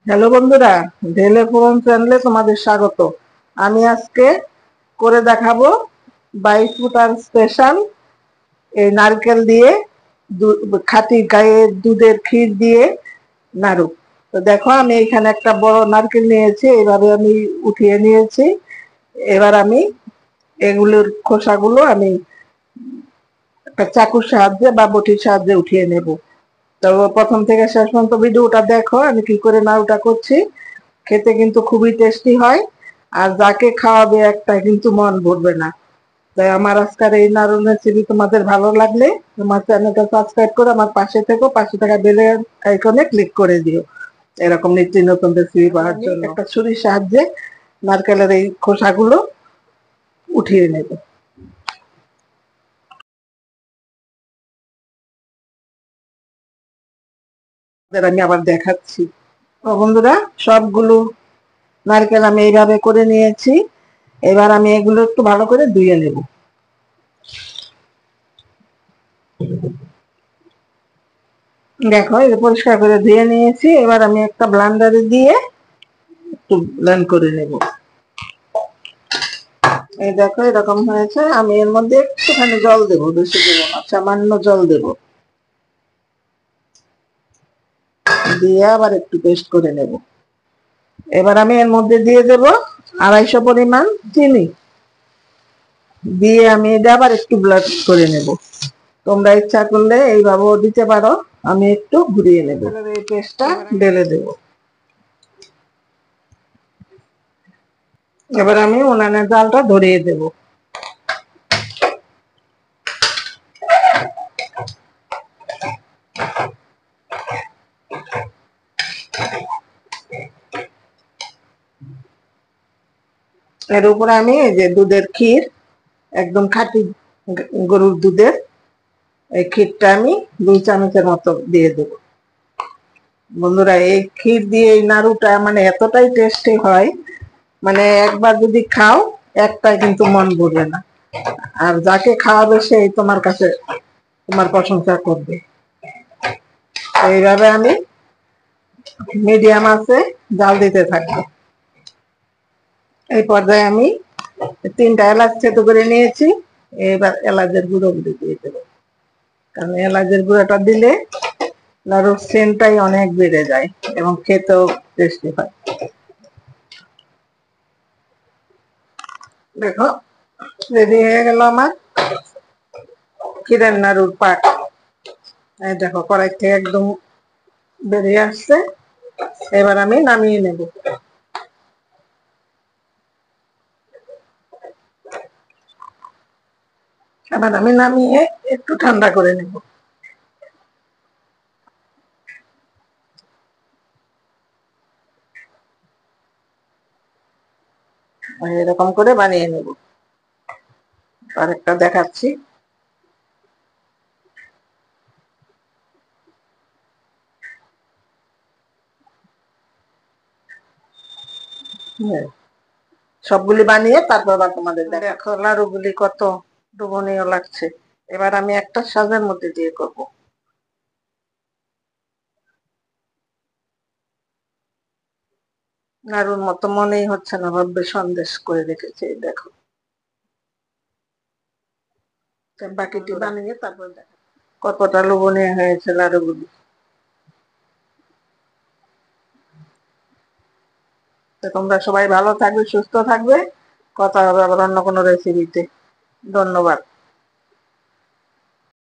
Hello বন্ধুরা, ঢেলে ফোরন চ্যানেলে তোমাদের স্বাগত। আমি আজকে করে দেখাবো 22 ফুটার স্পেশাল এই নারকেল দিয়ে খাঁটি গায়ের দুধের ক্ষীর দিয়ে নাড়ু। তো দেখো, আমি এখানে একটা বড় নারকেল নিয়েছি, এভাবে আমি উঠিয়ে নিয়েছি। এবার আমি এগুলোর খোসাগুলো আমি একটা চাকুর সাহায্যে বা বটির সাহায্যে উঠিয়ে নেব। তো প্রথম থেকে শেষ পর্যন্ত ভিডিওটা দেখো আমি কি করে নাড়ুটা করছি। খেতে কিন্তু খুবই টেস্টি হয়, আর যাকে খাওয়াবে একটা কিন্তু মন ভরবে না। তাই আমার আজকের এই নাড়ুর রেসিপি তোমাদের ভালো লাগলে আমার চ্যানেলটা সাবস্ক্রাইব করে আমার পাশে থেকো, পাশে থাকা বেল আইকনে ক্লিক করে দিও এরকম নিত্য নতুন রেসিপি পাওয়ার জন্য। একটা ছুরির সাহায্যে নারকেলের এই খোসাগুলো উঠিয়ে নেব। আমি আবার দেখাচ্ছি। তো বন্ধুরা, সবগুলো নারকেল আমি এইভাবে করে নিয়েছি। এবার আমি এগুলো একটু ভালো করে ধুয়ে নেব। দেখো, এটা পরিষ্কার করে ধুয়ে নিয়েছি। এবার আমি একটা ব্লেন্ডারে দিয়ে একটু ব্লেন্ড করে নেব। এই দেখো, এরকম হয়েছে। আমি এর মধ্যে একটুখানি জল দেবো, বেশি দেবো না, সামান্য জল দেবো, দিয়ে আবার একটু পেস্ট করে নেব। এবার আমি এর মধ্যে দিয়ে দেব 250 পরিমাণ চিনি, দিয়ে আমি এটা আবার একটু ব্লেন্ড করে নেব। তোমরা ইচ্ছা করলে এইভাবেও দিতে পারো। আমি একটু ঘুরিয়ে নেব, এই পেস্টটা ঢেলে দেব। এবার আমি উনানের জালটা ধরিয়ে দেব। এর উপরে আমি এই যে দুধের ক্ষীর, একদম খাঁটি গরুর দুধের এই ক্ষীরটা আমি 2 চামচের মতো দিয়ে দেব। বন্ধুরা, এই ক্ষীর দিয়ে এই নাড়ুটা মানে এতটাই টেস্টি হয়, মানে একবার যদি খাও একটাই কিন্তু মন ভরবে না, আর যাকে খাওয়াবে সেই তোমার কাছে তোমার প্রশংসা করবে। এইভাবে আমি মিডিয়াম আছে জাল দিতে থাকবো। এই পর্যায়ে আমি 3টা এলাচ থেতো করে নিয়েছি। এবার এলাচের গুঁড়ো দিয়ে দেবো, কারণ এলাচের গুঁড়োটা দিলে নাড়ুর সেন্টটাই অনেক বেড়ে যায় এবং খেতেও টেস্টি হয়। দেখো, রেডি হয়ে গেল আমার ক্ষীরের নাড়ুর পাক। এই দেখো, কড়াই থেকে একদম বেরিয়ে আসছে। এবার আমি নামিয়ে নেব। এবার আমি নামিয়ে একটু ঠান্ডা করে নেব। এরকম করে বানিয়ে নেব। আরেকটা দেখাচ্ছি। সবগুলি বানিয়ে তারপর আবার তোমাদের দেখো লাড়ুগুলি কত লোভনীয় লাগছে। এবার আমি একটা সাজের মধ্যে দিয়ে করব। নাড়ুর মতো মনেই হচ্ছে না, ভাববে সন্দেশ করে রেখেছে। দেখো, বাকিটি বানিয়ে তারপর দেখো কতটা লোভনীয় হয়েছে লাড়ুগুলি। তো তোমরা সবাই ভালো থাকবে, সুস্থ থাকবে। কথা হবে আবার অন্য কোনো রেসিপিতে। ধন্যবাদ।